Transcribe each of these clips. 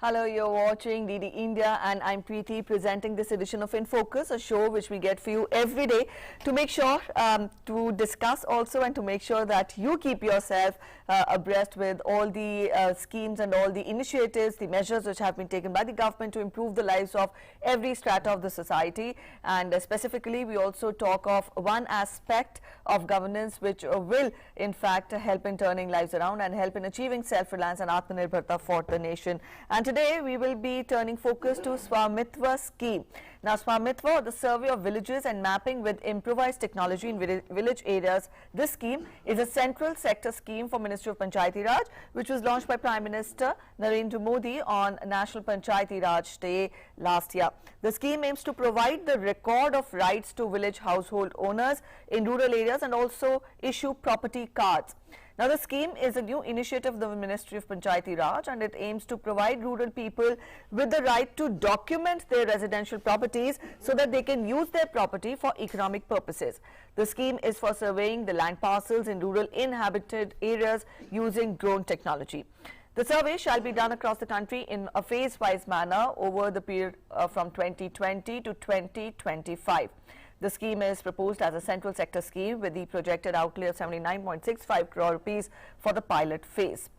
Hello, you're watching DD India and I'm Preeti presenting this edition of In Focus, a show which we get for you every day to make sure to discuss also and to make sure that you keep yourself abreast with all the schemes and all the initiatives, the measures which have been taken by the government to improve the lives of every strata of the society. And specifically, we also talk of one aspect of governance which will in fact help in turning lives around and help in achieving self-reliance and Atmanirbharta for the nation. And today we will be turning focus to Swamitva scheme. Now Swamitva, or the survey of villages and mapping with improvised technology in village areas. This scheme is a central sector scheme for Ministry of Panchayati Raj, which was launched by Prime Minister Narendra Modi on National Panchayati Raj Day last year. The scheme aims to provide the record of rights to village household owners in rural areas and also issue property cards. Now, the scheme is a new initiative of the Ministry of Panchayati Raj and it aims to provide rural people with the right to document their residential properties so that they can use their property for economic purposes. The scheme is for surveying the land parcels in rural inhabited areas using drone technology. The survey shall be done across the country in a phase-wise manner over the period from 2020 to 2025. The scheme is proposed as a central sector scheme with the projected outlay of 79.65 crore rupees for the pilot phase.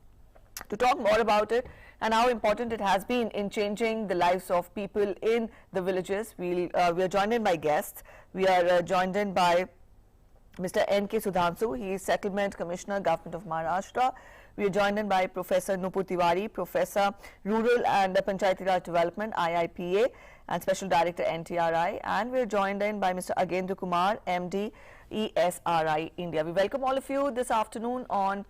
To talk more about it and how important it has been in changing the lives of people in the villages, we are joined in by guests. We are joined in by Mr. N.K. Sudhanshu. He is Settlement Commissioner, Government of Maharashtra. We are joined in by Professor Nupur Tiwari, Professor Rural and Panchayati Raj Development, IIPA, and Special Director, NTRI. And we are joined in by Mr. Agendra Kumar, MD, ESRI India. We welcome all of you this afternoon on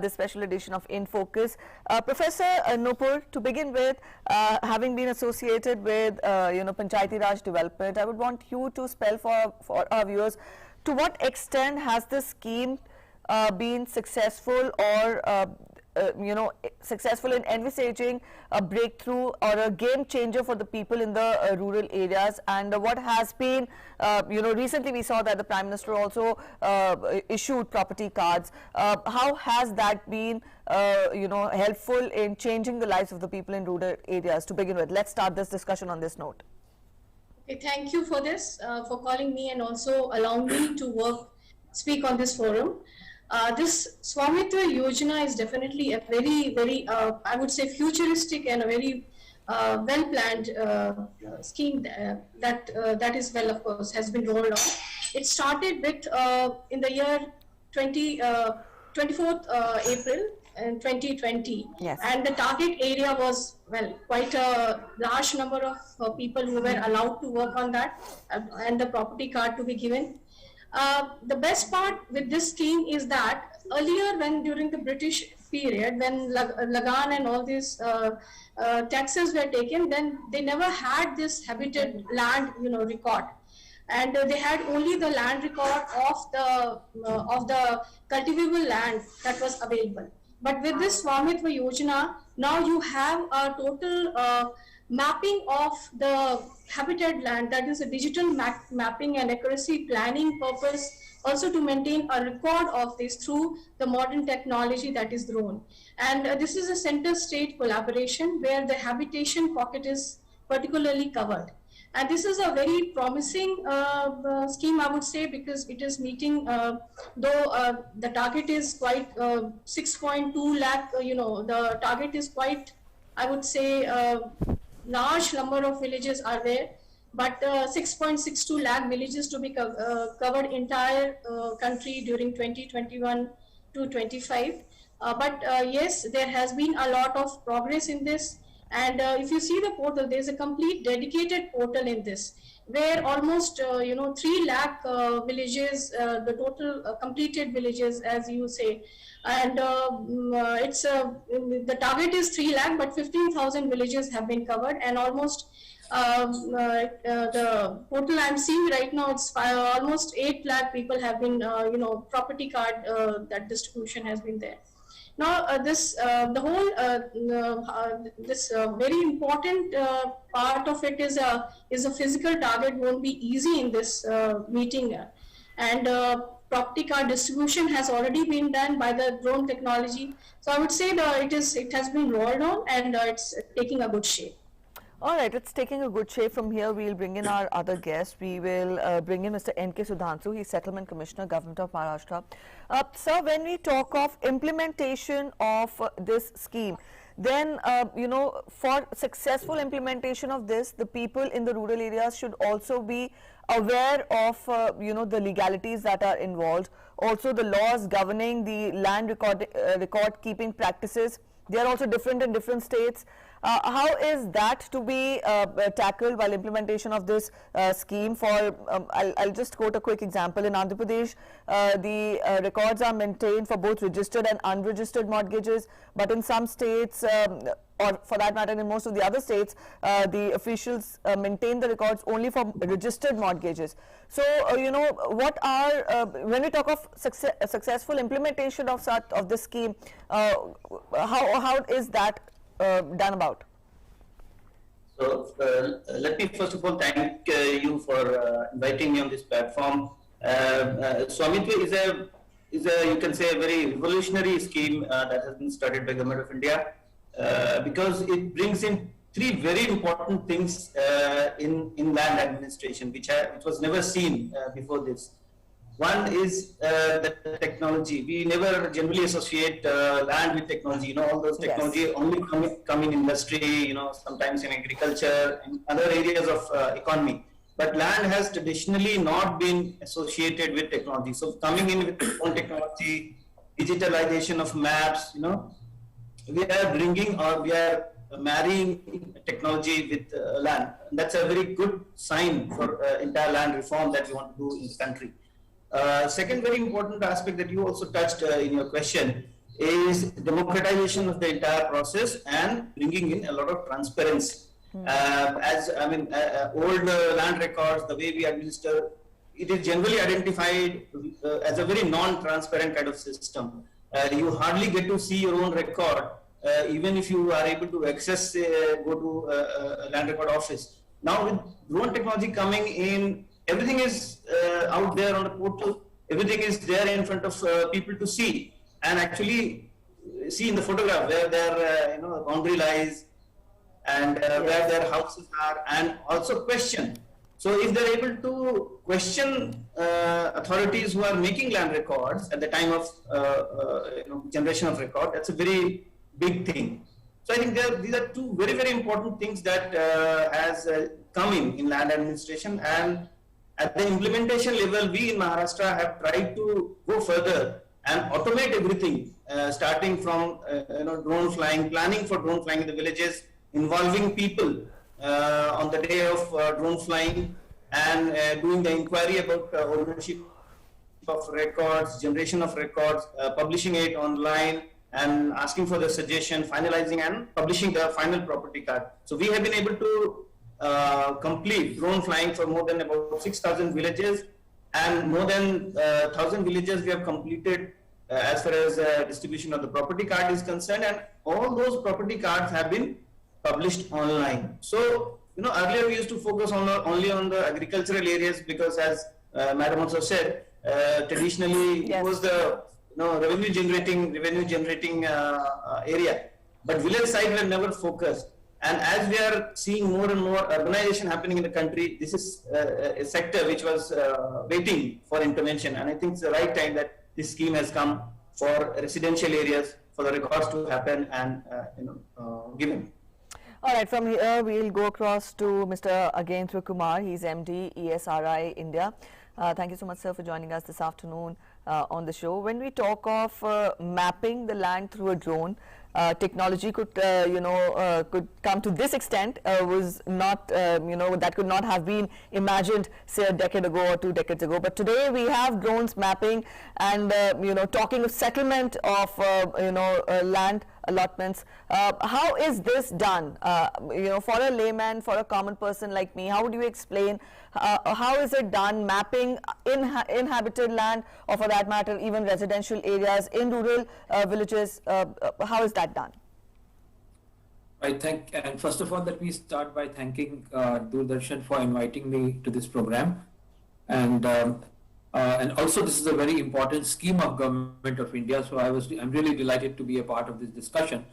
this special edition of In Focus. Professor Nupur, to begin with, having been associated with Panchayati Raj Development, I would want you to spell for our viewers to what extent has this scheme been successful or successful in envisaging a breakthrough or a game changer for the people in the rural areas, and what has been recently we saw that the Prime Minister also issued property cards. How has that been helpful in changing the lives of the people in rural areas? To begin with, let's start this discussion on this note. Okay, thank you for this, for calling me and also allowing me to speak on this forum. This Swamitva Yojana is definitely a very, I would say, futuristic and a very well-planned scheme that is well, of course, has been rolled out. It started with in the year 24th April in 2020, yes. And the target area was, well, quite a large number of people who were allowed to work on that and the property card to be given. The best part with this scheme is that earlier, when during the British period, when Lagan and all these taxes were taken, then they never had this habited land, record, and they had only the land record of the cultivable land that was available. But with this Swamitva Yojana, now you have a total mapping of the habitat land, that is a digital mapping and accuracy planning purpose, also to maintain a record of this through the modern technology that is drone. And this is a center-state collaboration where the habitation pocket is particularly covered. And this is a very promising scheme, I would say, because it is meeting, though the target is quite 6.2 lakh, the target is quite, I would say, large number of villages are there, but 6.62 lakh villages to be covered entire country during 2021 to 25. But yes, there has been a lot of progress in this. And if you see the portal, there is a complete dedicated portal in this, where almost 3 lakh villages, the total completed villages, as you say, and it's the target is 3 lakh, but 15,000 villages have been covered, and almost the portal I'm seeing right now, it's almost 8 lakh people have been property card that distribution has been there. Now the whole this very important part of it is a physical target won't be easy in this meeting, and property card distribution has already been done by the drone technology. So I would say that it has been rolled on, and it's taking a good shape. All right, it's taking a good shape. From here, we'll bring in our other guest. We will bring in Mr. N.K. Sudhanshu. He's Settlement Commissioner, Government of Maharashtra. Sir, when we talk of implementation of this scheme, then, for successful implementation of this, the people in the rural areas should also be aware of, the legalities that are involved. Also, the laws governing the land record keeping practices. They are also different in different states. How is that to be tackled while implementation of this scheme? I'll just quote a quick example. In Andhra Pradesh, the records are maintained for both registered and unregistered mortgages, but in some states, or for that matter in most of the other states, the officials maintain the records only for registered mortgages. So, what are, when we talk of successful implementation of this scheme, how is that done about? So let me first of all thank you for inviting me on this platform. Swamitva is a you can say a very revolutionary scheme that has been started by Government of India because it brings in three very important things in land administration, which was never seen before this. One is the technology. We never generally associate land with technology. All those technology Yes. only come in industry, sometimes in agriculture, and other areas of economy. But land has traditionally not been associated with technology. So coming in with own technology, digitalization of maps, we are bringing or we are marrying technology with land. That's a very good sign for entire land reform that we want to do in the country. Second very important aspect that you also touched in your question is democratization of the entire process and bringing in a lot of transparency. Old land records, the way we administer, it is generally identified as a very non-transparent kind of system. You hardly get to see your own record, even if you are able to access, go to a land record office. Now with drone technology coming in, everything is out there on the portal. Everything is there in front of people to see and actually see in the photograph where their boundary lies and where their houses are, and also question. So if they're able to question authorities who are making land records at the time of generation of record, that's a very big thing. So I think these are two very, very important things that has come in land administration. And at the implementation level, we in Maharashtra have tried to go further and automate everything, starting from drone flying, planning for drone flying in the villages, involving people on the day of drone flying, and doing the inquiry about ownership of records, generation of records, publishing it online, and asking for the suggestion, finalizing and publishing the final property card. So we have been able to complete drone flying for more than about 6,000 villages, and more than 1,000 villages we have completed as far as distribution of the property card is concerned, and all those property cards have been published online. So earlier we used to focus on only on the agricultural areas because, as Madam also said, traditionally Yes. it was the revenue generating area, but village side were never focused. And as we are seeing more and more urbanization happening in the country, this is a sector which was waiting for intervention. And I think it's the right time that this scheme has come for residential areas, for the records to happen and given. All right, from here we'll go across to Mr. Agendra Kumar. He's MD ESRI India. Thank you so much, sir, for joining us this afternoon on the show. When we talk of mapping the land through a drone, technology could could come to this extent, was not that could not have been imagined, say, a decade ago or 2 decades ago. But today we have drones mapping and talking of settlement of land allotments. How is this done? For a layman, for a common person like me, how would you explain how is it done, mapping inhabited land, or for that matter even residential areas in rural villages? How is that done? And first of all, let me start by thanking Doordarshan for inviting me to this program. And And also, this is a very important scheme of Government of India. So I'm really delighted to be a part of this discussion.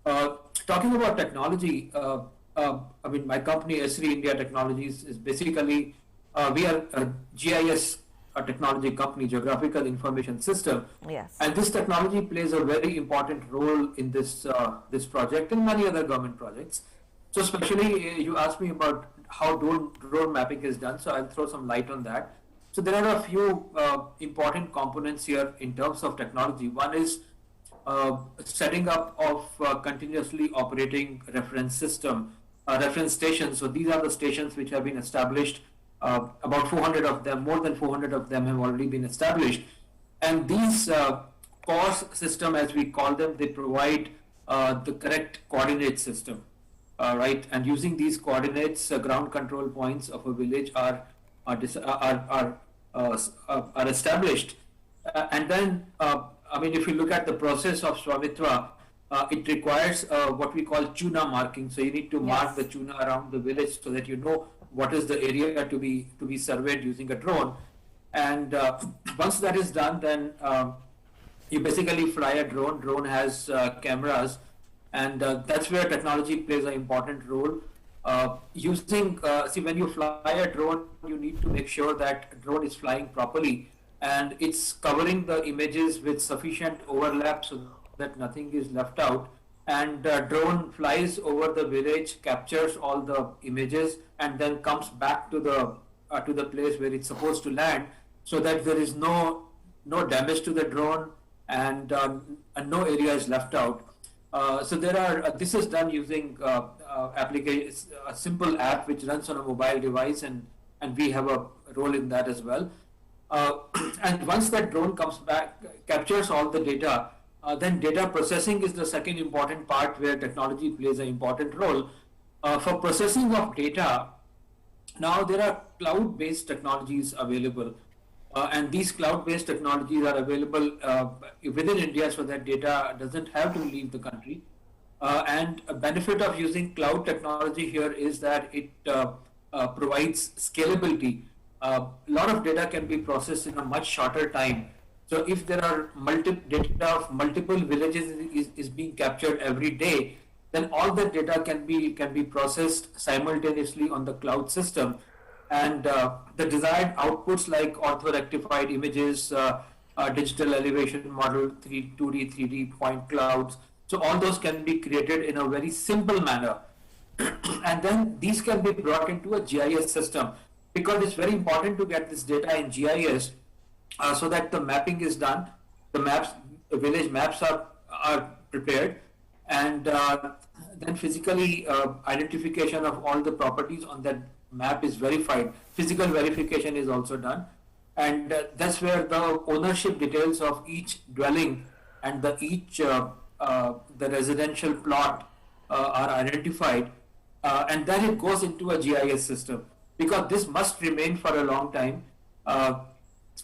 Talking about technology, I mean, my company, Esri India Technologies, is basically, we are a GIS technology company, Geographical Information System. Yes. And this technology plays a very important role in this project and many other government projects. So especially you asked me about how drone mapping is done, so I'll throw some light on that. So there are a few important components here in terms of technology. One is setting up of continuously operating reference system, reference stations. So these are the stations which have been established. About 400 of them, more than 400 of them have already been established. And these CORS system, as we call them, they provide the correct coordinate system, right? And using these coordinates, ground control points of a village are established. And then, I mean, if you look at the process of Swamitra, it requires what we call Chuna marking. So you need to mark the Chuna around the village so that you know what is the area to be surveyed using a drone. And once that is done, then you basically fly a drone. Drone has cameras, and that's where technology plays an important role. See, when you fly a drone, you need to make sure that a drone is flying properly and it's covering the images with sufficient overlap so that nothing is left out. And drone flies over the village, captures all the images, and then comes back to the place where it's supposed to land, so that there is no damage to the drone and no area is left out. So there are. This is done using application, a simple app which runs on a mobile device, and we have a role in that as well. And once that drone comes back, captures all the data. Then data processing is the second important part where technology plays an important role. For processing of data, now there are cloud-based technologies available. And these cloud-based technologies are available within India so that data doesn't have to leave the country. And a benefit of using cloud technology here is that it provides scalability. A lot of data can be processed in a much shorter time. So if there are data of multiple villages is being captured every day, then all that data can be processed simultaneously on the cloud system, and the desired outputs like orthorectified images, digital elevation model, 2D, 3D point clouds. So all those can be created in a very simple manner, and then these can be brought into a GIS system, because it's very important to get this data in GIS. So that the mapping is done, the village maps are prepared, and then physically identification of all the properties on that map is verified. Physical verification is also done, and that's where the ownership details of each dwelling and the residential plot are identified, and then it goes into a GIS system, because this must remain for a long time.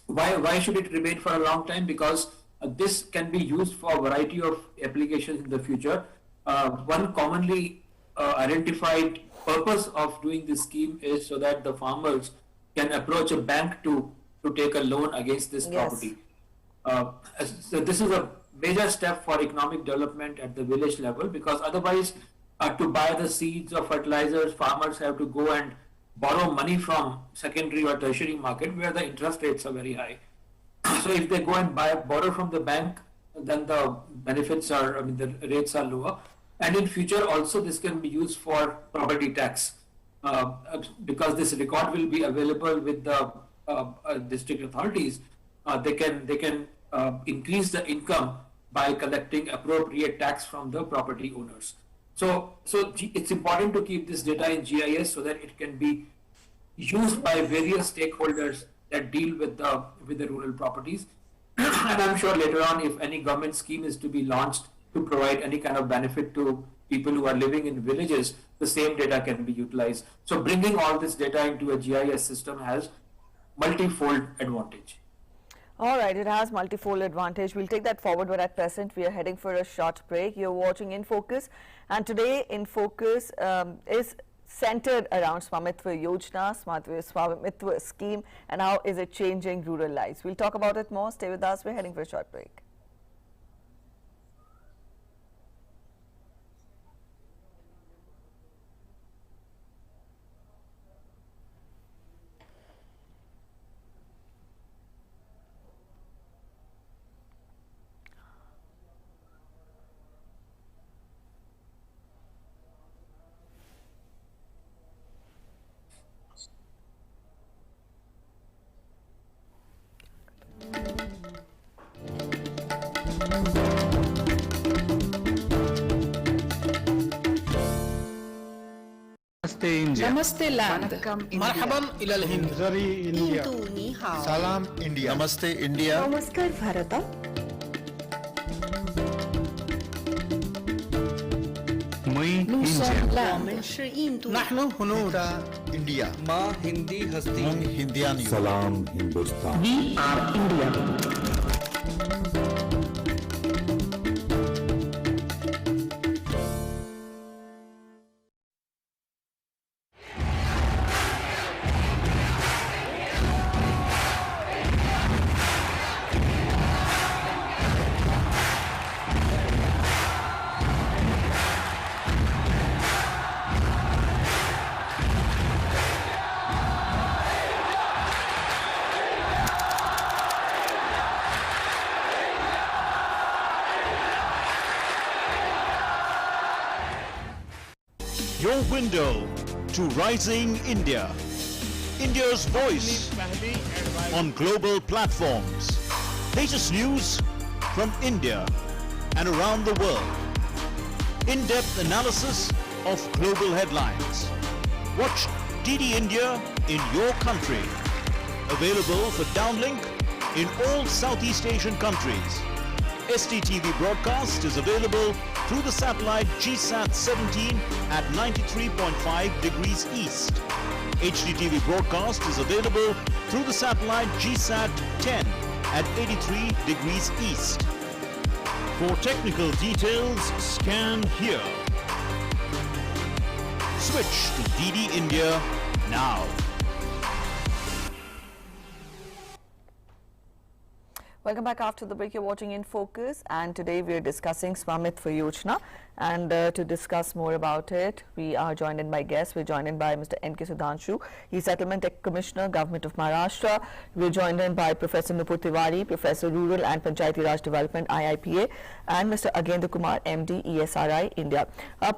Why should it remain for a long time? Because this can be used for a variety of applications in the future. One commonly identified purpose of doing this scheme is so that the farmers can approach a bank to take a loan against this property. So this is a major step for economic development at the village level, because otherwise to buy the seeds or fertilizers, farmers have to go and borrow money from secondary or tertiary market where the interest rates are very high. So if they go and borrow from the bank, then the benefits the rates are lower. And in future also this can be used for property tax, because this record will be available with the district authorities. They can increase the income by collecting appropriate tax from the property owners. So it's important to keep this data in GIS so that it can be used by various stakeholders that deal with the rural properties. And I'm sure later on, if any government scheme is to be launched to provide any kind of benefit to people who are living in villages, the same data can be utilized. So bringing all this data into a GIS system has multifold advantage. All right, it has multifold advantage. We'll take that forward, but at present we are heading for a short break. You're watching In Focus, and today In Focus is centered around Swamitva Yojana, Swamitva scheme, and how is it changing rural lives. We'll talk about it more. Stay with us. We're heading for a short break. नमस्ते India नमस्ते land मरहबन इलल Hind जरी India सलाम India नमस्ते India नमस्कार भारत मुई Nous sommes l'Inde. नहनु हुनूर India माँ हिंदी हस्ती हम हिंदियानी सलाम Hindustan. Your window to rising India. India's voice on global platforms. Latest news from India and around the world. In-depth analysis of global headlines. Watch DD India in your country. Available for downlink in all Southeast Asian countries. STTV broadcast is available through the satellite GSAT 17 at 93.5 degrees east. HDTV broadcast is available through the satellite GSAT 10 at 83 degrees east. For technical details, scan here. Switch to DD India now. Welcome back after the break. You're watching In Focus, and today we are discussing Swamitva Yojana. And to discuss more about it, we are joined in by guests. We're joined in by Mr. N.K. Sudhanshu. He's Settlement Tech Commissioner, Government of Maharashtra. We're joined in by Professor Nupur Tiwari, Professor Rural and Panchayati Raj Development, IIPA, and Mr. Agendra Kumar, MD, ESRI, India.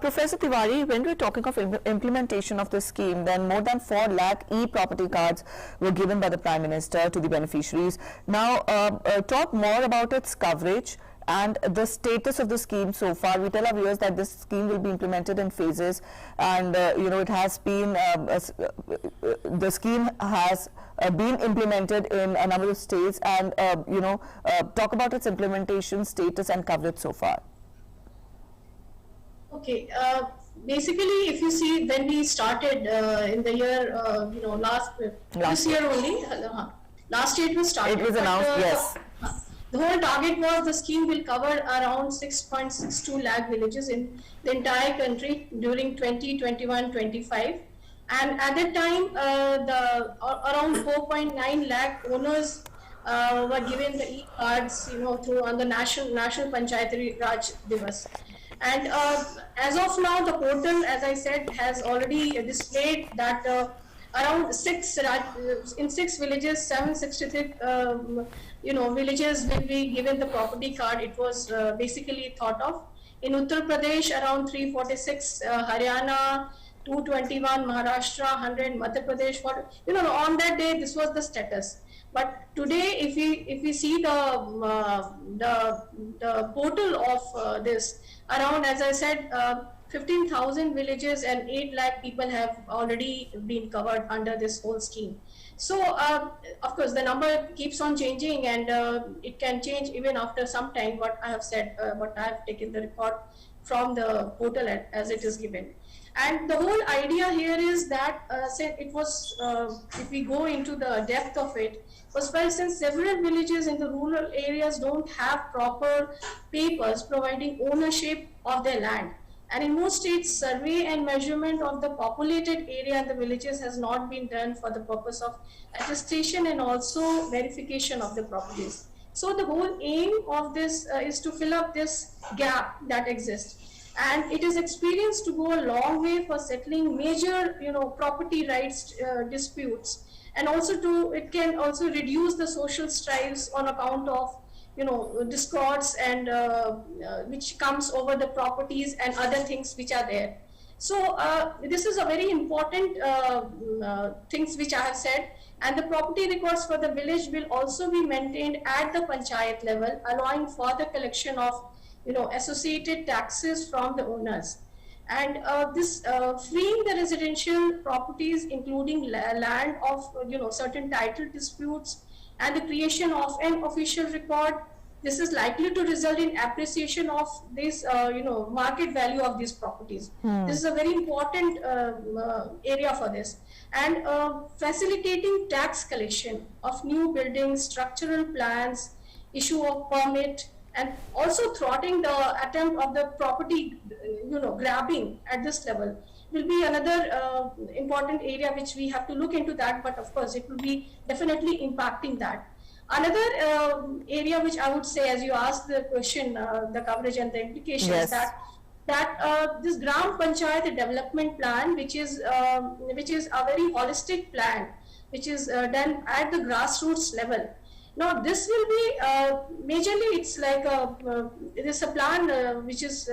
Professor Tiwari, when we're talking of implementation of this scheme, then more than 4 lakh e-property cards were given by the Prime Minister to the beneficiaries. Now, talk more about its coverage and the status of the scheme so far. We tell our viewers that this scheme will be implemented in phases, and it has been the scheme has been implemented in a number of states, and talk about its implementation status and coverage so far. Okay, basically, if you see, when we started in the year, this year only, last year it was started. It was announced, yes. The whole target was the scheme will cover around 6.62 lakh villages in the entire country during 2021-25, and at that time, around 4.9 lakh owners were given the e-cards, through on the National Panchayati Raj Divas. And as of now, the portal, as I said, has already displayed that around in 6 villages, 763 villages will be given the property card. It was basically thought of. In Uttar Pradesh, around 346, Haryana 221, Maharashtra 100, Madhya Pradesh. On that day, this was the status. But today, if we see the portal of this, around, as I said, 15,000 villages and 8 lakh people have already been covered under this whole scheme. So, of course, the number keeps on changing, and it can change even after some time. What I have said, what I have taken the record from the portal as it is given. And the whole idea here is that, if we go into the depth of it, since several villages in the rural areas don't have proper papers providing ownership of their land, And in most states, survey and measurement of the populated area in the villages has not been done for the purpose of attestation and also verification of the properties. So the whole aim of this is to fill up this gap that exists. And it is experienced to go a long way for settling major, property rights disputes, and also it can also reduce the social strife on account of discords and which comes over the properties and other things which are there. So this is a very important things which I have said, and the property records for the village will also be maintained at the panchayat level, allowing for the collection of associated taxes from the owners. And this freeing the residential properties, including land of certain title disputes, and the creation of an official record, this is likely to result in appreciation of this market value of these properties. This is a very important area for this. And facilitating tax collection of new buildings, structural plans, issue of permit, and also thwarting the attempt of the property grabbing at this level will be another important area which we have to look into that, but of course it will be definitely impacting that. Another area which I would say, as you asked the question, the coverage and the implications, Yes. that this Gram Panchayat development plan, which is a very holistic plan, which is done at the grassroots level. Now this will be majorly, it's like it is a plan which is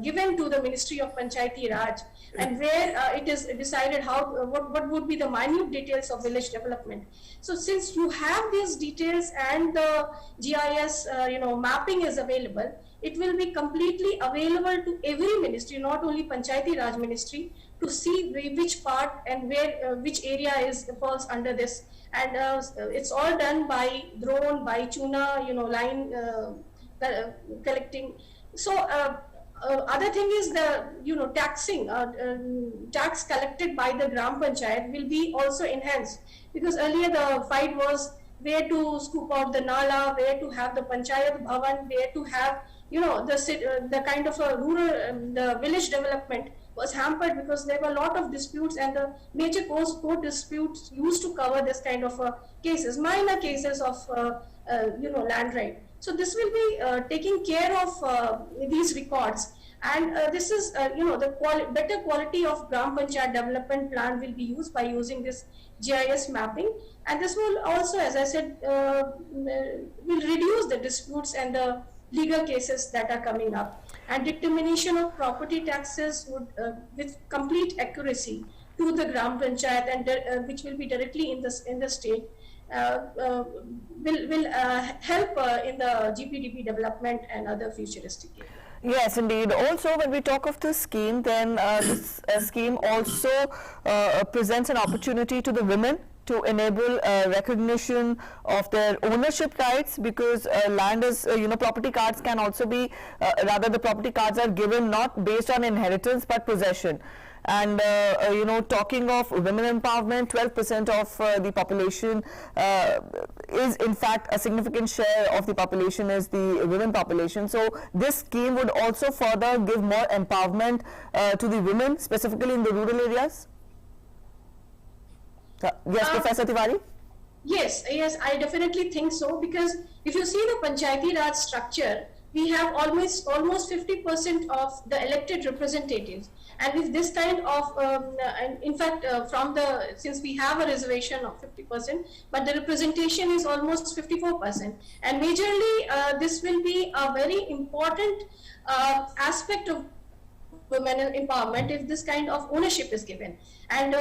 given to the Ministry of Panchayati Raj, and where it is decided how what would be the minute details of village development. So since you have these details and the GIS mapping is available, it will be completely available to every ministry, not only Panchayati Raj Ministry, to see which part and where which area falls under this. And it's all done by drone, by Chuna, line collecting. So other thing is the taxing, tax collected by the Gram Panchayat will be also enhanced, because earlier the fight was where to scoop out the nala, where to have the Panchayat Bhavan, where to have the kind of a rural the village development was hampered because there were a lot of disputes, and the major court disputes used to cover this kind of cases, minor cases of land right. So this will be taking care of these records, and this is the better quality of Gram Panchayat development plan will be used by using this GIS mapping, and this will also, as I said, will reduce the disputes and the legal cases that are coming up. And determination of property taxes would with complete accuracy to the Gram Panchayat, and which will be directly in the state, will help in the GPDP development and other futuristic areas. Yes, indeed. Also, when we talk of this scheme, then this scheme also presents an opportunity to the women to enable recognition of their ownership rights, because land is, property cards can also be, rather the property cards are given not based on inheritance but possession. And talking of women empowerment, 12% of the population is in fact a significant share of the population is the women population. So this scheme would also further give more empowerment to the women, specifically in the rural areas. Yes, Professor Tiwari? Yes, I definitely think so, because if you see the Panchayati Raj structure, we have almost 50% of the elected representatives, and with this kind of, in fact, since we have a reservation of 50%, but the representation is almost 54%, and majorly this will be a very important aspect of women empowerment if this kind of ownership is given. And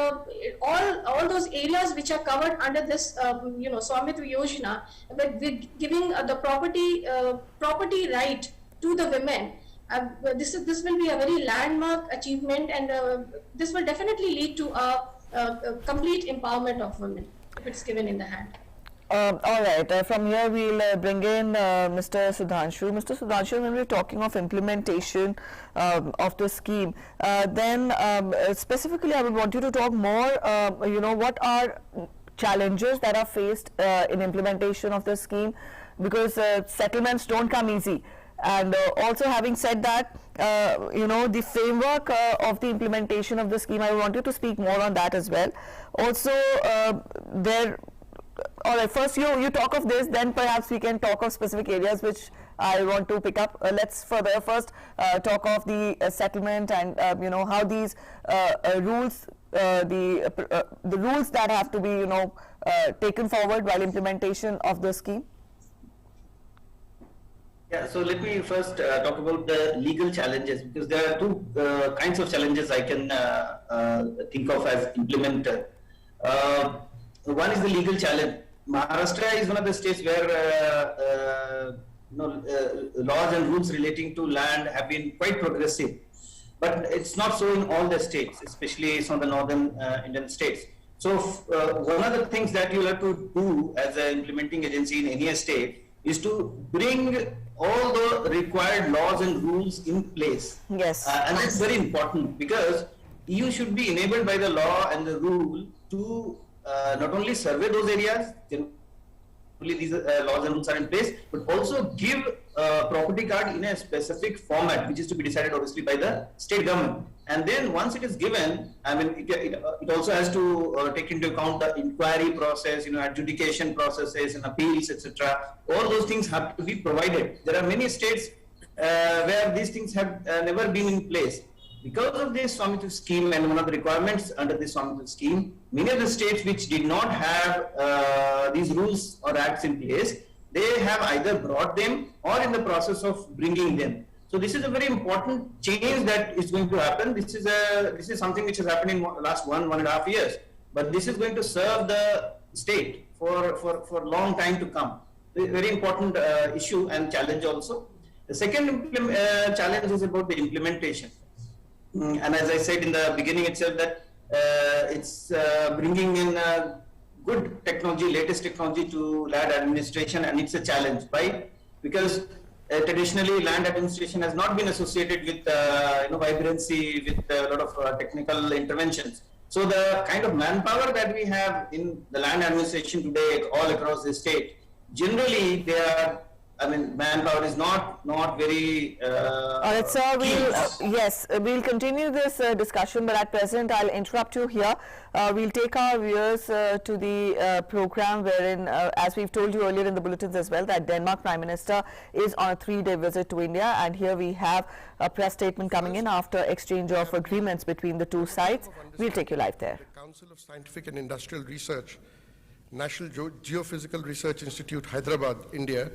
all those areas which are covered under this Swamitva Yojana, with giving the property right to the women, this will be a very landmark achievement, and this will definitely lead to a complete empowerment of women if it's given in the hand. All right, from here we'll bring in Mr. Sudhanshu. Mr. Sudhanshu, when we're talking of implementation of the scheme, then specifically I would want you to talk more, what are challenges that are faced in implementation of the scheme, because settlements don't come easy. And also, having said that, the framework of the implementation of the scheme, I want you to speak more on that as well. Also, all right, first you talk of this, then perhaps we can talk of specific areas which I want to pick up. Let's first talk of the settlement and how these rules, the rules that have to be taken forward while implementation of the scheme. Yeah, so let me first talk about the legal challenges, because there are two kinds of challenges I can think of as implementer. One is the legal challenge. Maharashtra is one of the states where laws and rules relating to land have been quite progressive, but it's not so in all the states, especially some of the northern Indian states. So one of the things that you'll have to do as an implementing agency in any state is to bring all the required laws and rules in place. Yes. And that's very important, because you should be enabled by the law and the rule to not only survey those areas, these laws and rules are in place, but also give property card in a specific format, which is to be decided obviously by the state government. And then once it is given, I mean, it also has to take into account the inquiry process, adjudication processes and appeals, etc. All those things have to be provided. There are many states where these things have never been in place. Because of this Swamitva scheme and one of the requirements under this Swamitva scheme, many of the states which did not have these rules or acts in place, they have either brought them or in the process of bringing them. So this is a very important change that is going to happen. This is something which has happened in the last 1.5 years, but this is going to serve the state for a long time to come. Very important issue and challenge also. The second challenge is about the implementation. And as I said in the beginning itself, that it's bringing in good technology, latest technology to land administration, and it's a challenge. Why? Because traditionally land administration has not been associated with vibrancy, with a lot of technical interventions. So the kind of manpower that we have in the land administration today all across the state, generally they are, manpower is not very. All right, sir. We'll continue this discussion, but at present I'll interrupt you here. We'll take our viewers to the program wherein, as we've told you earlier in the bulletins as well, that Denmark Prime Minister is on a 3-day visit to India, and here we have a press statement coming in after exchange of agreements between the two sides. We'll take you live there. The Council of Scientific and Industrial Research, National Geophysical Research Institute, Hyderabad, India.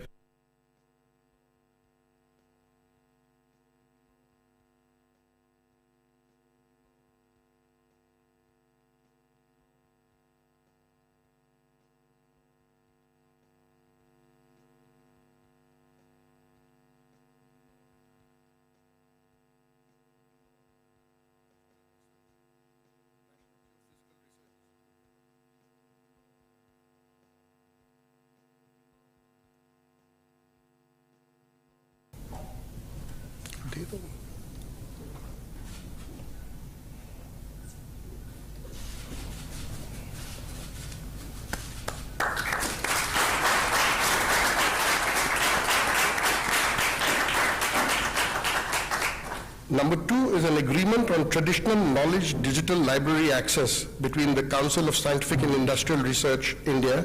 Number 2 is an agreement on traditional knowledge digital library access between the Council of Scientific and Industrial Research, India,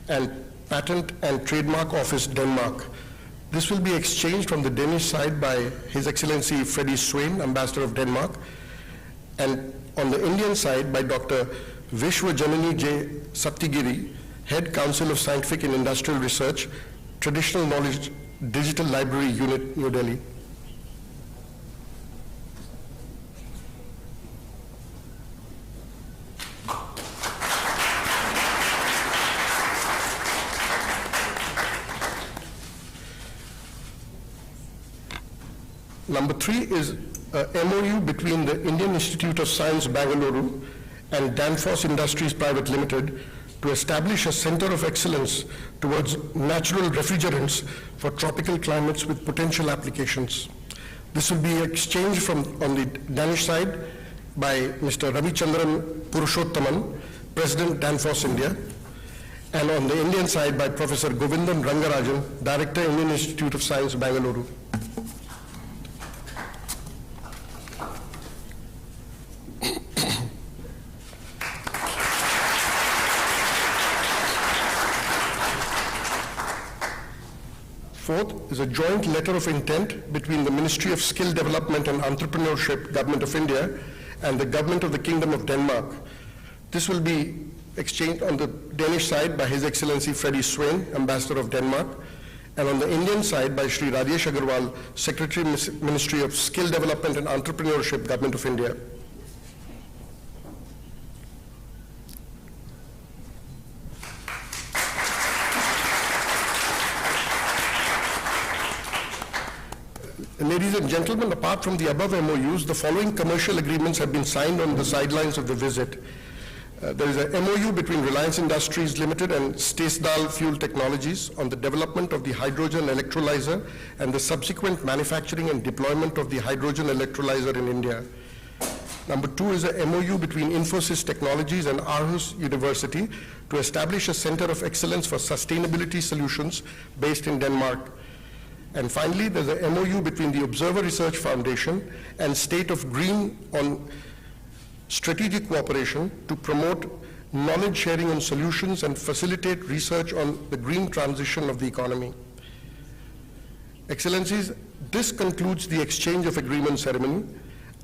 and Patent and Trademark Office, Denmark. This will be exchanged from the Danish side by His Excellency Freddie Swain, Ambassador of Denmark, and on the Indian side by Dr. Vishwajanani J. Satyagiri, Head Council of Scientific and Industrial Research, Traditional Knowledge Digital Library Unit, New Delhi. Number 3 is a MOU between the Indian Institute of Science, Bangalore, and Danfoss Industries Private Limited to establish a center of excellence towards natural refrigerants for tropical climates with potential applications. This will be exchanged on the Danish side by Mr. Ravichandran Purushothaman, President Danfoss India, and on the Indian side by Professor Govindan Rangarajan, Director, Indian Institute of Science, Bangalore. Fourth is a joint letter of intent between the Ministry of Skill Development and Entrepreneurship, Government of India, and the Government of the Kingdom of Denmark. This will be exchanged on the Danish side by His Excellency Freddie Swain, Ambassador of Denmark, and on the Indian side by Shri Rajesh Agarwal, Secretary, Ministry of Skill Development and Entrepreneurship, Government of India. Ladies and gentlemen, apart from the above MOUs, the following commercial agreements have been signed on the sidelines of the visit. There is a MOU between Reliance Industries Limited and Stacedal Fuel Technologies on the development of the hydrogen electrolyzer and the subsequent manufacturing and deployment of the hydrogen electrolyzer in India. Number two is a MOU between Infosys Technologies and Aarhus University to establish a center of excellence for sustainability solutions based in Denmark. And finally, there's a MOU between the Observer Research Foundation and State of Green on strategic cooperation to promote knowledge sharing on solutions and facilitate research on the green transition of the economy. Excellencies, this concludes the exchange of agreement ceremony.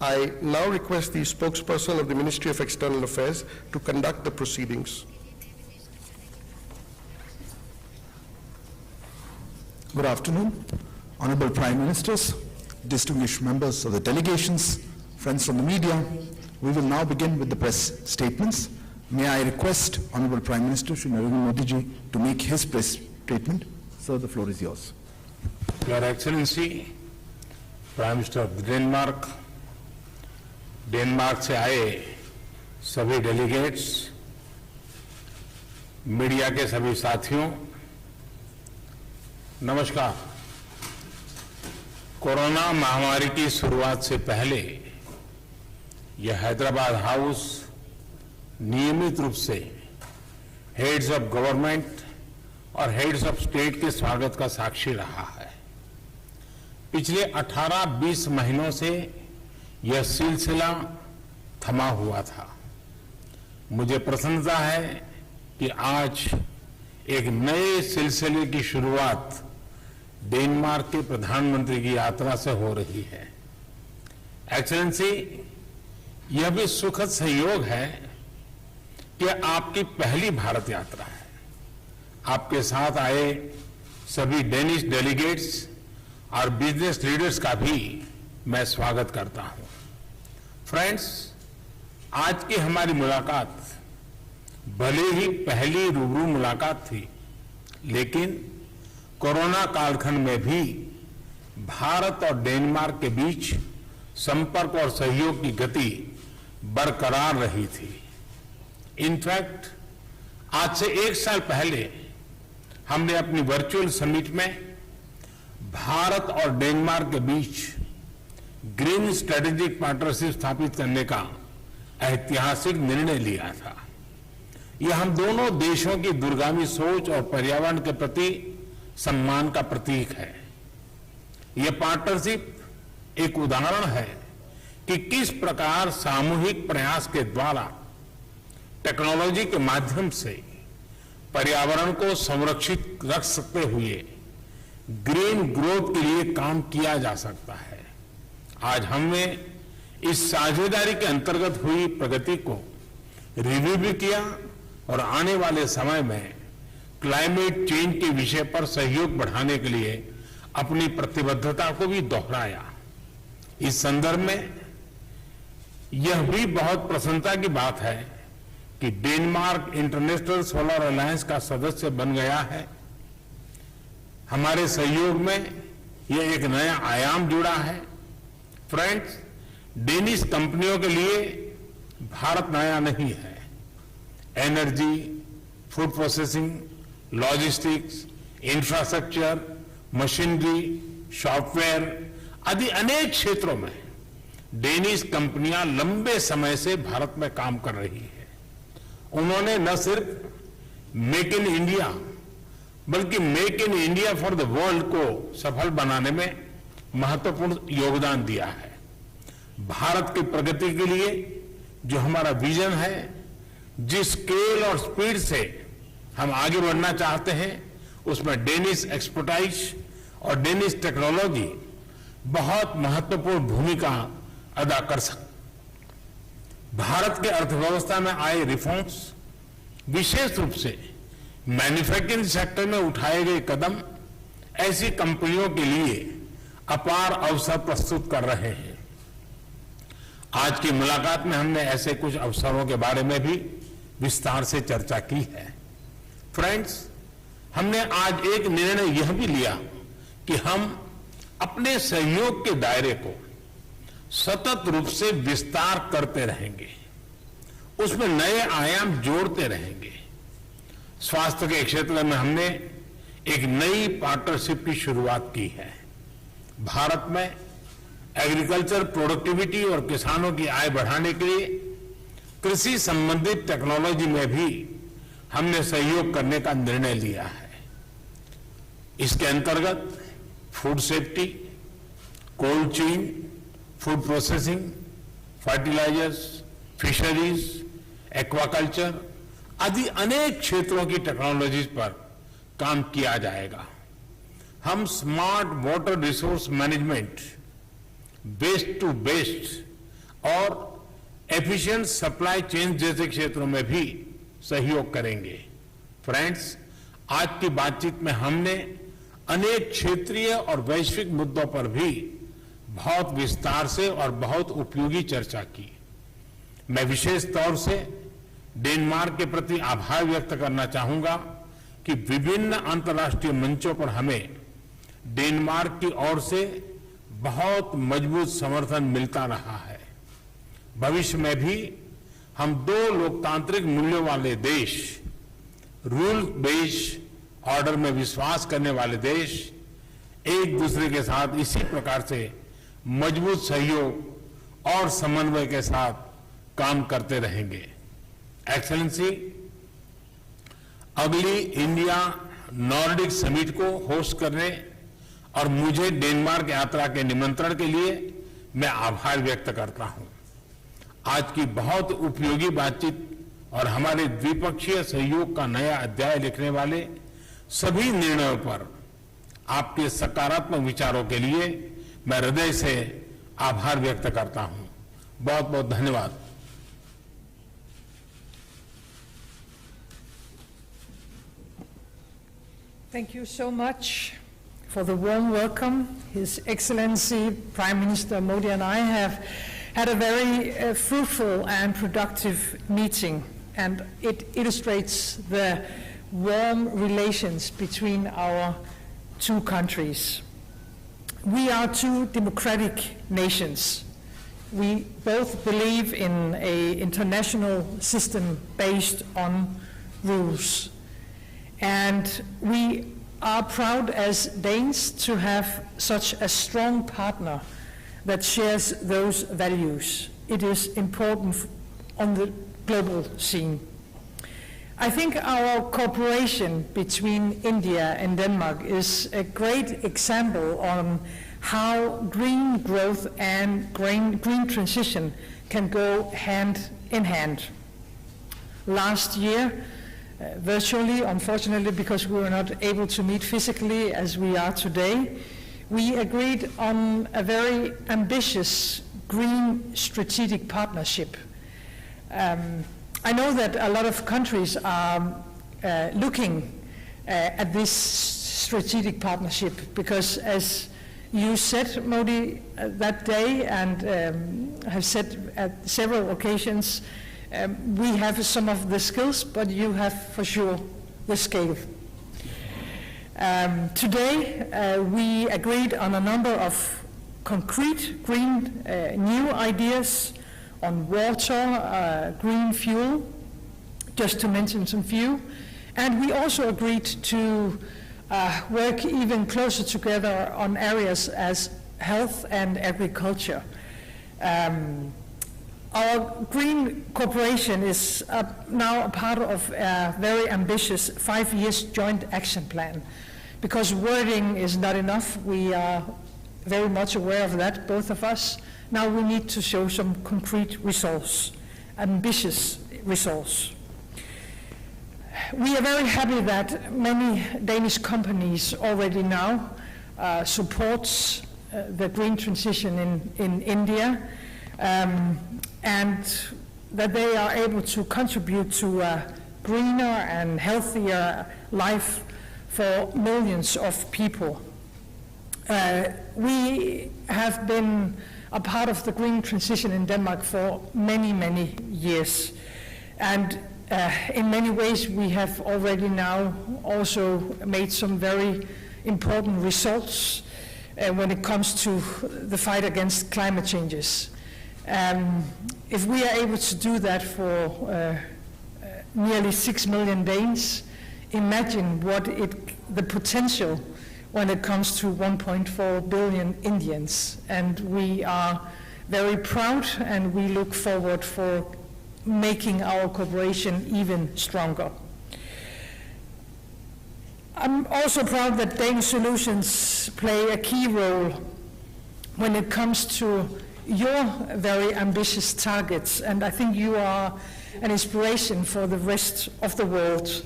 I now request the spokesperson of the Ministry of External Affairs to conduct the proceedings. Good afternoon, Honorable Prime Ministers, distinguished members of the delegations, friends from the media. We will now begin with the press statements. May I request Honorable Prime Minister Shri Narendra Modi ji to make his press statement. Sir, the floor is yours. Your Excellency, Prime Minister of Denmark, Denmark से आए सभी delegates, media के सभी साथियों, नमस्कार। Corona महामारी की शुरुआत से पहले यह हैदराबाद हाउस नियमित रूप से हेड्स ऑफ गवर्नमेंट और हेड्स ऑफ स्टेट के स्वागत का साक्षी रहा है। पिछले 18-20 महीनों से यह सिलसिला थमा हुआ था। मुझे प्रसन्नता है कि आज एक नए सिलसिले की शुरुआत डेनमार्क के प्रधानमंत्री की यात्रा से हो रही है। एक्सेलेंसी, यह भी सुखद संयोग है कि आपकी पहली भारत यात्रा है। आपके साथ आए सभी डेनिश डेलीगेट्स और बिजनेस लीडर्स का भी मैं स्वागत करता हूं। फ्रेंड्स, आज की हमारी मुलाकात भले ही पहली रूबरू मुलाकात थी, लेकिन कोरोना कालखंड में भी भारत और डेनमार्क के बीच संपर्क और सहयोग की गति बरकरार रही थी। इनफैक्ट आज से 1 साल पहले हमने अपनी वर्चुअल समिट में भारत और डेनमार्क के बीच ग्रीन स्ट्रेटेजिक पार्टनरशिप स्थापित करने का ऐतिहासिक निर्णय लिया था। यह हम दोनों देशों की दूरगामी सोच और पर्यावरण के प्रति सम्मान का प्रतीक है। यह पार्टनरशिप एक उदाहरण है कि किस प्रकार सामूहिक प्रयास के द्वारा टेक्नोलॉजी के माध्यम से पर्यावरण को संरक्षित रख सकते हुए ग्रीन ग्रोथ के लिए काम किया जा सकता है। आज हमने इस साझेदारी के अंतर्गत हुई प्रगति को रिव्यू भी किया और आने वाले समय में क्लाइमेट चेंज के विषय पर सहयोग बढ़ाने के लिए अपनी प्रतिबद्धता को भी दोहराया। इस संदर्भ में यह भी बहुत प्रसन्नता की बात है कि डेनमार्क इंटरनेशनल सोलर अलायंस का सदस्य बन गया है। हमारे सहयोग में यह एक नया आयाम जुड़ा है। फ्रेंड्स, डेनिश कंपनियों के लिए भारत नया नहीं है। Energy, food processing, logistics, infrastructure, machinery, software आदि अनेक क्षेत्रों में डेनिश कंपनियां लंबे समय से भारत में काम कर रही है। उन्होंने न सिर्फ मेक इन इंडिया बल्कि make in India for the world को सफल बनाने में महत्वपूर्ण योगदान दिया है। भारत की प्रगति के लिए जो हमारा विजन है, जिस स्केल और स्पीड से हम आगे बढ़ना चाहते हैं, उसमें डेनिश एक्सपर्टाइज और डेनिश टेक्नोलॉजी बहुत महत्वपूर्ण भूमिका अदा कर सकती। भारत के अर्थव्यवस्था में आए रिफॉर्म्स, विशेष रूप से मैन्युफैक्चरिंग सेक्टर में उठाए गए कदम ऐसी कंपनियों के लिए अपार अवसर प्रस्तुत कर रहे हैं। आज की मुलाकात में हमने ऐसे कुछ अवसरों के बारे में भी विस्तार से चर्चा की है। फ्रेंड्स, हमने आज एक निर्णय यह भी लिया कि हम अपने सहयोग के दायरे को सतत रूप से विस्तार करते रहेंगे, उसमें नए आयाम जोड़ते रहेंगे। स्वास्थ्य के क्षेत्र में हमने एक नई पार्टनरशिप की शुरुआत की है। भारत में एग्रीकल्चर प्रोडक्टिविटी और किसानों की आय बढ़ाने के लिए कृषि संबंधित टेक्नोलॉजी में भी हमने सहयोग करने का निर्णय लिया है। इसके अंतर्गत food safety, cold chain, food processing, fertilisers, fisheries, aquaculture आदि अनेक क्षेत्रों की टेक्नोलॉजीज पर काम किया जाएगा। हम smart water resource management, waste to best और एफिशिएंट सप्लाई चेन जैसे क्षेत्रों में भी सहयोग करेंगे। फ्रेंड्स, आज की बातचीत में हमने अनेक क्षेत्रीय और वैश्विक मुद्दों पर भी बहुत विस्तार से और बहुत उपयोगी चर्चा की। मैं विशेष तौर से डेनमार्क के प्रति आभार व्यक्त करना चाहूंगा कि विभिन्न अंतर्राष्ट्रीय मंचों पर हमें डेनमार्क की ओर से बहुत मजबूत समर्थन मिलता रहा है। भविष्य में भी हम दो लोकतांत्रिक मूल्यों वाले देश, रूल बेस्ड ऑर्डर में विश्वास करने वाले देश, एक दूसरे के साथ इसी प्रकार से मजबूत सहयोग और समन्वय के साथ काम करते रहेंगे। एक्सेलेंसी, अगली इंडिया नॉर्डिक समिट को होस्ट करने और मुझे डेनमार्क यात्रा के निमंत्रण के लिए मैं आभार व्यक्त करता हूं। आज की बहुत उपयोगी बातचीत और हमारे द्विपक्षीय सहयोग का नया अध्याय लिखने वाले सभी निर्णयों पर आपके सकारात्मक विचारों के लिए मैं हृदय से आभार व्यक्त करता हूं। बहुत बहुत धन्यवाद। Thank you so much for the warm welcome. His Excellency Prime Minister Modi and I have had a very fruitful and productive meeting, and it illustrates the warm relations between our two countries. We are two democratic nations. We both believe in an international system based on rules. And we are proud as Danes to have such a strong partner that shares those values. It is important on the global scene. I think our cooperation between India and Denmark is a great example on how green growth and green transition can go hand in hand. Last year, virtually, unfortunately, because we were not able to meet physically as we are today, we agreed on a very ambitious green strategic partnership. I know that a lot of countries are looking at this strategic partnership because, as you said, Modi, that day, and have said at several occasions, we have some of the skills, but you have for sure the scale. Today, we agreed on a number of concrete green new ideas on water, green fuel, just to mention some few. And we also agreed to work even closer together on areas as health and agriculture. Our green cooperation is now a part of a very ambitious 5-year joint action plan, because wording is not enough. We are very much aware of that, both of us. Now we need to show some concrete results, ambitious results. We are very happy that many Danish companies already now supports the green transition in India, and that they are able to contribute to a greener and healthier life for millions of people. We have been a part of the green transition in Denmark for many, many years. And in many ways, we have already now also made some very important results when it comes to the fight against climate changes. If we are able to do that for nearly 6 million Danes, imagine what the potential when it comes to 1.4 billion Indians. And we are very proud, and we look forward for making our cooperation even stronger. I'm also proud that Danish solutions play a key role when it comes to your very ambitious targets, and I think you are an inspiration for the rest of the world.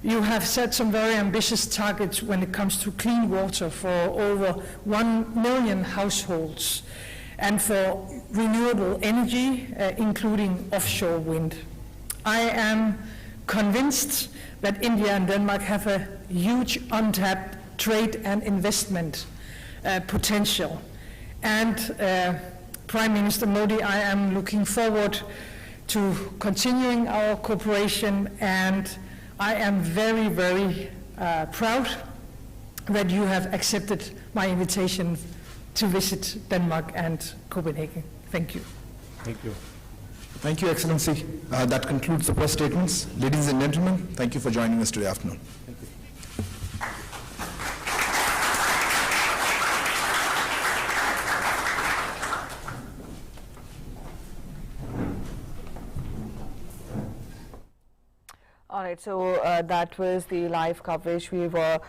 You have set some very ambitious targets when it comes to clean water for over 1 million households and for renewable energy, including offshore wind. I am convinced that India and Denmark have a huge untapped trade and investment potential. And Prime Minister Modi, I am looking forward to continuing our cooperation, and I am very, very proud that you have accepted my invitation to visit Denmark and Copenhagen. Thank you. Thank you. Thank you, Excellency. That concludes the press statements. Ladies and gentlemen, thank you for joining us today afternoon. Thank you. All right, so that was the live coverage we were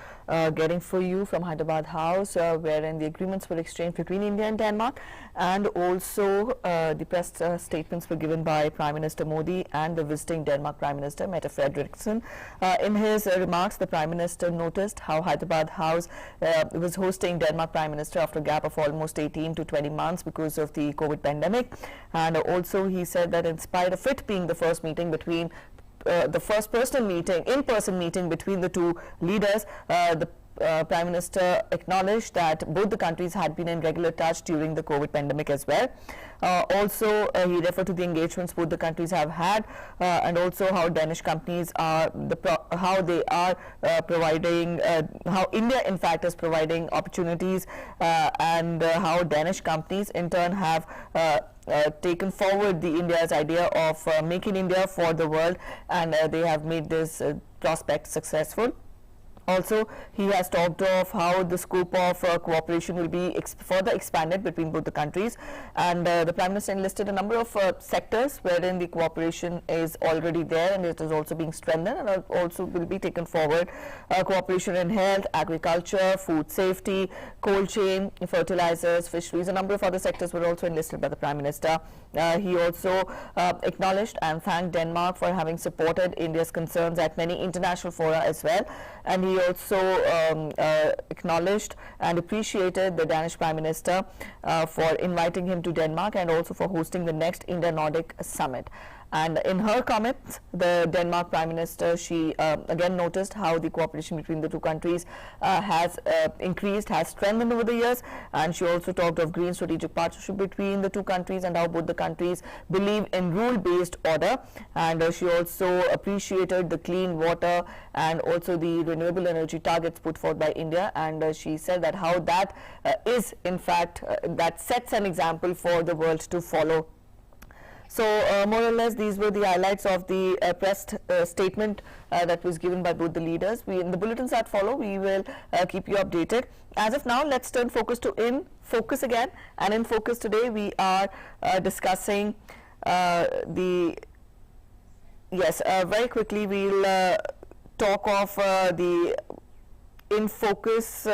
getting for you from Hyderabad House, wherein the agreements were exchanged between India and Denmark, and also the press statements were given by Prime Minister Modi and the visiting Denmark Prime Minister Mette Frederiksen. In his remarks, the Prime Minister noticed how Hyderabad House was hosting Denmark Prime Minister after a gap of almost 18 to 20 months because of the COVID pandemic, and also he said that in spite of it being the first meeting between the first in-person meeting between the two leaders, the Prime Minister acknowledged that both the countries had been in regular touch during the COVID pandemic as well. Also, he referred to the engagements both the countries have had, and also how Danish companies are how India in fact is providing opportunities, and how Danish companies in turn have taken forward India's idea of Make in India for the world, and they have made this prospect successful. Also, he has talked of how the scope of cooperation will be further expanded between both the countries, and the Prime Minister enlisted a number of sectors wherein the cooperation is already there and it is also being strengthened, and also will be taken forward. Cooperation in health, agriculture, food safety, cold chain, fertilizers, fisheries, a number of other sectors were also enlisted by the Prime Minister. He also acknowledged and thanked Denmark for having supported India's concerns at many international fora as well, and he also acknowledged and appreciated the Danish Prime Minister for inviting him to Denmark and also for hosting the next India-Nordic Summit. And in her comments, the Denmark Prime Minister, she again noticed how the cooperation between the two countries has increased, has strengthened over the years, and she also talked of green strategic partnership between the two countries and how both the countries believe in rule-based order. And she also appreciated the clean water and also the renewable energy targets put forth by India, and she said that how that is in fact that sets an example for the world to follow. So more or less these were the highlights of the press statement that was given by both the leaders. In the bulletins that follow, we will keep you updated. As of now, let's turn focus to In Focus again, and in Focus today we are discussing very quickly we'll talk of the In Focus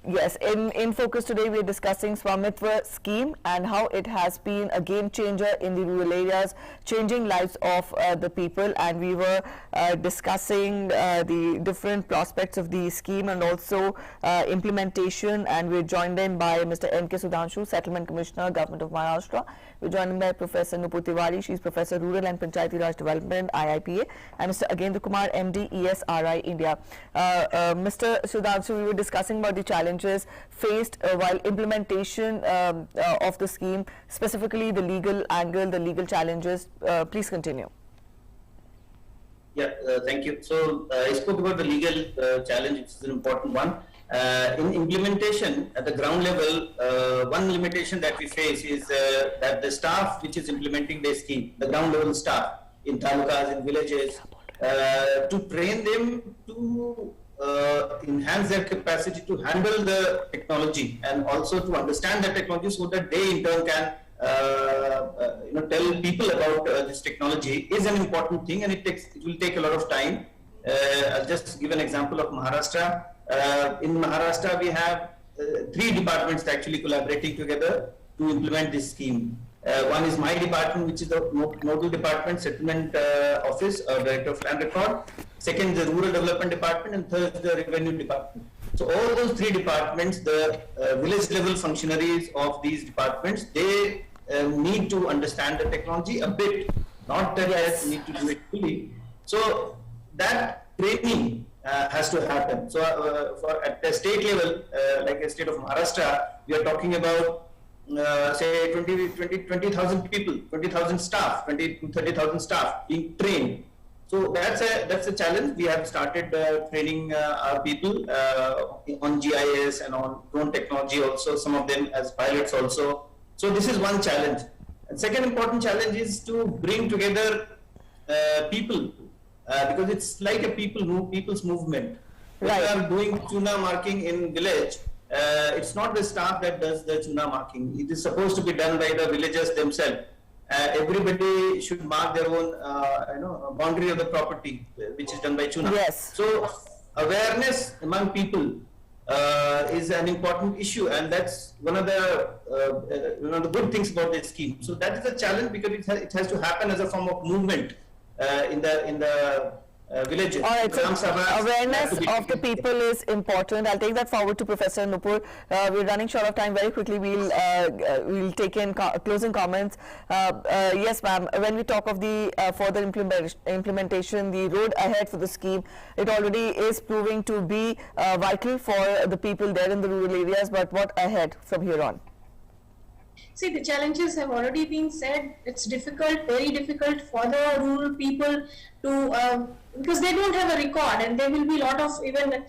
Yes, in Focus today we are discussing Swamitva scheme and how it has been a game changer in the rural areas, changing lives of the people, and we were discussing the different prospects of the scheme and also implementation, and we're joined in by Mr. N.K. Sudhanshu, Settlement Commissioner, Government of Maharashtra. We're joined in by Professor Nupur Tiwari, she's Professor Rural and Panchayati Raj Development, IIPA, and Mr. Agendra Kumar, MD, ESRI India. Mr. Sudhanshu, we were discussing about the challenges faced while implementation of the scheme, specifically the legal angle, the legal challenges. Please continue. Yeah, thank you. So I spoke about the legal challenge, which is an important one. In implementation at the ground level, one limitation that we face is that the staff which is implementing the scheme, the ground level staff in talukas, in villages, to train them to enhance their capacity to handle the technology and also to understand the technology, so that they in turn can tell people about this technology is an important thing, and it will take a lot of time. I'll just give an example of Maharashtra. In Maharashtra, we have 3 departments actually collaborating together to implement this scheme. One is my department, which is the nodal department, settlement office, director of land record. Second, the rural development department, and third, the revenue department. So all those 3 departments, the village level functionaries of these departments, they need to understand the technology a bit, not that they need to do it fully. So that training has to happen. So at the state level, like the state of Maharashtra, we are talking about say 20,000 people, 20,000 staff, 20 to 30,000 staff being trained. So that's a challenge. We have started training our people on GIS and on drone technology also, some of them as pilots also. So this is one challenge. And second important challenge is to bring together people, because it's like a people's movement. Right. We are doing tuna marking in village. It's not the staff that does the tuna marking. It is supposed to be done by the villagers themselves. Everybody should mark their own, boundary of the property, which is done by tuna. Yes. So awareness among people is an important issue, and that's one of the good things about this scheme. So that is a challenge, because it has to happen as a form of movement in the villages. All right, so awareness of the people is important. I'll take that forward to Professor Nupur. We're running short of time. Very quickly, we'll take in closing comments. Yes, ma'am. When we talk of the further implementation, the road ahead for the scheme, it already is proving to be vital for the people there in the rural areas. But what ahead from here on? See, the challenges have already been said. It's difficult, very difficult for the rural people to, because they don't have a record, and there will be a lot of even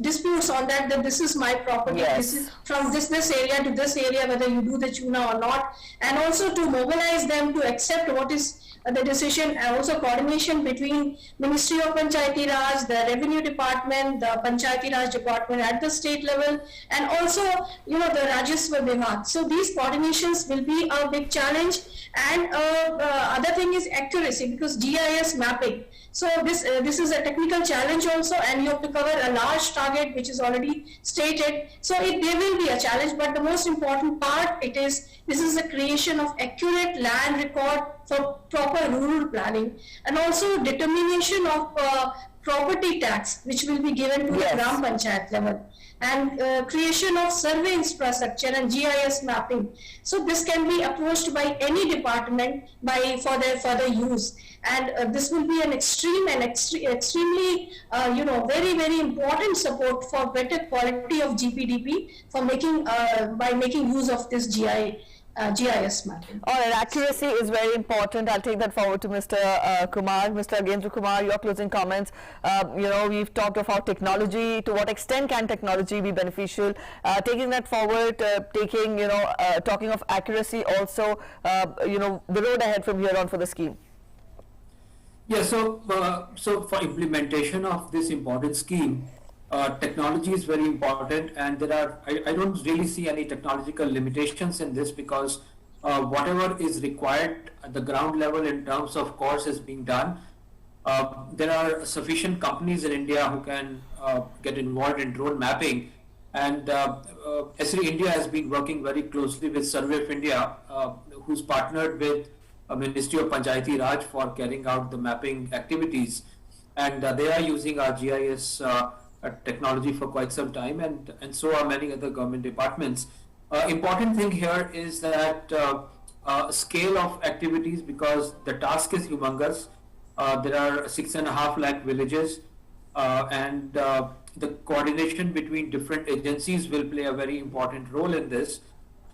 disputes on that this is my property, yes. This is from this area to this area, whether you do the tuna or not, and also to mobilize them to accept what is the decision, and also coordination between Ministry of Panchayati Raj, the Revenue Department, the Panchayati Raj Department at the state level, and also the Rajaswa Vibhag. So these coordinations will be a big challenge, and other thing is accuracy, because GIS mapping. So this is a technical challenge also, and you have to cover a large target which is already stated. So there will be a challenge, but the most important part this is the creation of accurate land record for proper rural planning, and also determination of property tax, which will be given to the Gram Panchayat level, and creation of survey infrastructure and GIS mapping. So this can be approached by any department for their further use, and this will be an extremely very, very important support for better quality of GPDP for by making use of this GIS mapping. All right, accuracy is very important. I'll take that forward to Mr. Kumar. Mr. Agendra Kumar, your closing comments. We've talked of how technology, to what extent can technology be beneficial. Taking that forward, talking of accuracy also, the road ahead from here on for the scheme. Yeah, so for implementation of this important scheme, technology is very important, and I don't really see any technological limitations in this, because whatever is required at the ground level in terms of course is being done. There are sufficient companies in India who can get involved in drone mapping, and Esri India has been working very closely with Survey of India, who's partnered with Ministry of Panchayati Raj for carrying out the mapping activities, and they are using our GIS technology for quite some time, and so are many other government departments. Important thing here is that scale of activities, because the task is humongous. There are 6.5 lakh villages, and the coordination between different agencies will play a very important role in this.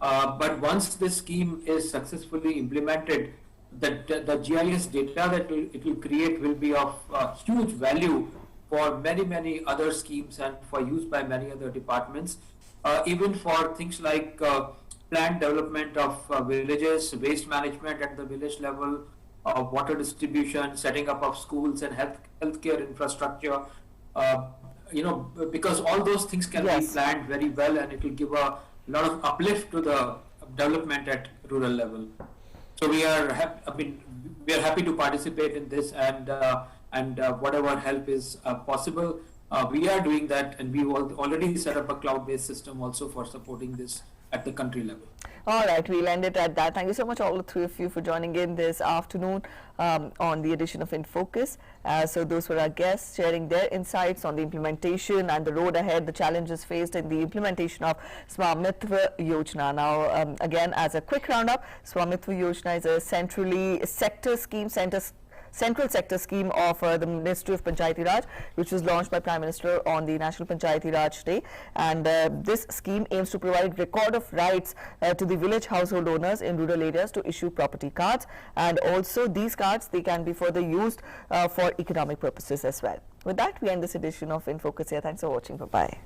But once this scheme is successfully implemented, the GIS data that it will create will be of huge value for many other schemes and for use by many other departments, even for things like planned development of villages, waste management at the village level, water distribution, setting up of schools and healthcare infrastructure. Because all those things can be planned very well, and it will give a lot of uplift to the development at rural level. So we are happy to participate in this, and whatever help is possible, we are doing that, and we already set up a cloud-based system also for supporting this at the country level. All right, we'll end it at that. Thank you so much, all the three of you, for joining in this afternoon on the edition of In Focus. So those were our guests sharing their insights on the implementation and the road ahead, the challenges faced in the implementation of Swamitva Yojana. Now, again, as a quick roundup, Swamitva Yojana is a central sector scheme of the Ministry of Panchayati Raj, which was launched by Prime Minister on the National Panchayati Raj Day. And this scheme aims to provide record of rights to the village household owners in rural areas to issue property cards. And also these cards, they can be further used for economic purposes as well. With that, we end this edition of In Focus here. Thanks for watching. Bye-bye.